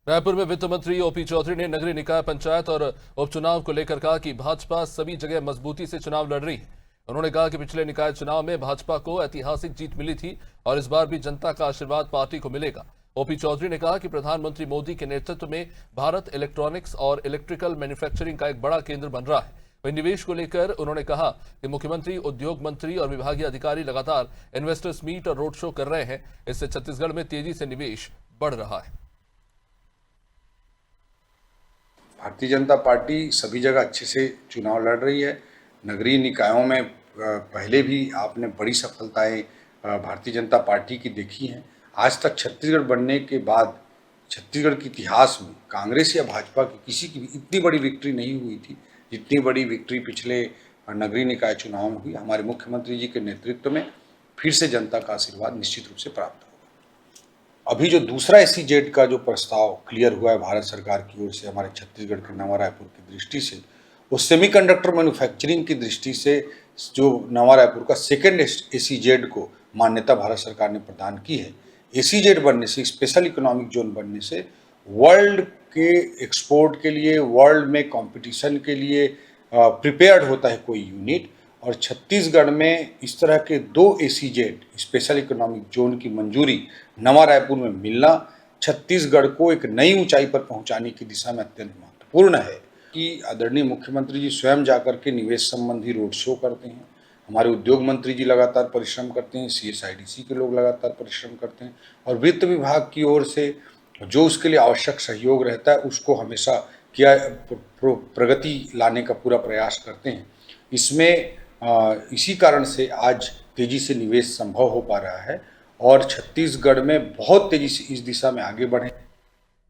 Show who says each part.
Speaker 1: रायपुर में वित्त मंत्री ओपी चौधरी ने नगरीय निकाय पंचायत और उपचुनाव को लेकर कहा कि भाजपा सभी जगह मजबूती से चुनाव लड़ रही है। उन्होंने कहा कि पिछले निकाय चुनाव में भाजपा को ऐतिहासिक जीत मिली थी और इस बार भी जनता का आशीर्वाद पार्टी को मिलेगा। ओपी चौधरी ने कहा कि प्रधानमंत्री मोदी के नेतृत्व में भारत इलेक्ट्रॉनिक्स और इलेक्ट्रिकल मैन्युफैक्चरिंग का एक बड़ा केंद्र बन रहा है। वहीं निवेश को लेकर उन्होंने कहा कि मुख्यमंत्री, उद्योग मंत्री और विभागीय अधिकारी लगातार इन्वेस्टर्स मीट और रोड शो कर रहे हैं। इससे छत्तीसगढ़ में तेजी से निवेश बढ़ रहा है।
Speaker 2: भारतीय जनता पार्टी सभी जगह अच्छे से चुनाव लड़ रही है। नगरीय निकायों में पहले भी आपने बड़ी सफलताएं भारतीय जनता पार्टी की देखी हैं। आज तक छत्तीसगढ़ बनने के बाद छत्तीसगढ़ के इतिहास में कांग्रेस या भाजपा की किसी की भी इतनी बड़ी विक्ट्री नहीं हुई थी जितनी बड़ी विक्ट्री पिछले नगरीय निकाय चुनाव में हुई। हमारे मुख्यमंत्री जी के नेतृत्व में फिर से जनता का आशीर्वाद निश्चित रूप से प्राप्त होगा। अभी जो दूसरा SEZ का जो प्रस्ताव क्लियर हुआ है भारत सरकार की ओर से हमारे छत्तीसगढ़ के नवा रायपुर की दृष्टि से, वो सेमीकंडक्टर मैन्युफैक्चरिंग की दृष्टि से जो नवा रायपुर का सेकेंड SEZ को मान्यता भारत सरकार ने प्रदान की है। SEZ बनने से, स्पेशल इकोनॉमिक जोन बनने से वर्ल्ड के एक्सपोर्ट के लिए, वर्ल्ड में कंपटीशन के लिए प्रिपेयर्ड होता है कोई यूनिट। और छत्तीसगढ़ में इस तरह के 2 SEZ स्पेशल इकोनॉमिक जोन की मंजूरी नवा रायपुर में मिलना छत्तीसगढ़ को एक नई ऊंचाई पर पहुंचाने की दिशा में अत्यंत महत्वपूर्ण है कि आदरणीय मुख्यमंत्री जी स्वयं जाकर के निवेश संबंधी रोड शो करते हैं। हमारे उद्योग मंत्री जी लगातार परिश्रम करते हैं, CSIDC के लोग लगातार परिश्रम करते हैं और वित्त विभाग की ओर से जो उसके लिए आवश्यक सहयोग रहता है उसको हमेशा प्रगति लाने का पूरा प्रयास करते हैं। इसमें इसी कारण से आज तेजी से निवेश संभव हो पा रहा है और छत्तीसगढ़ में बहुत तेजी से इस दिशा में आगे बढ़े।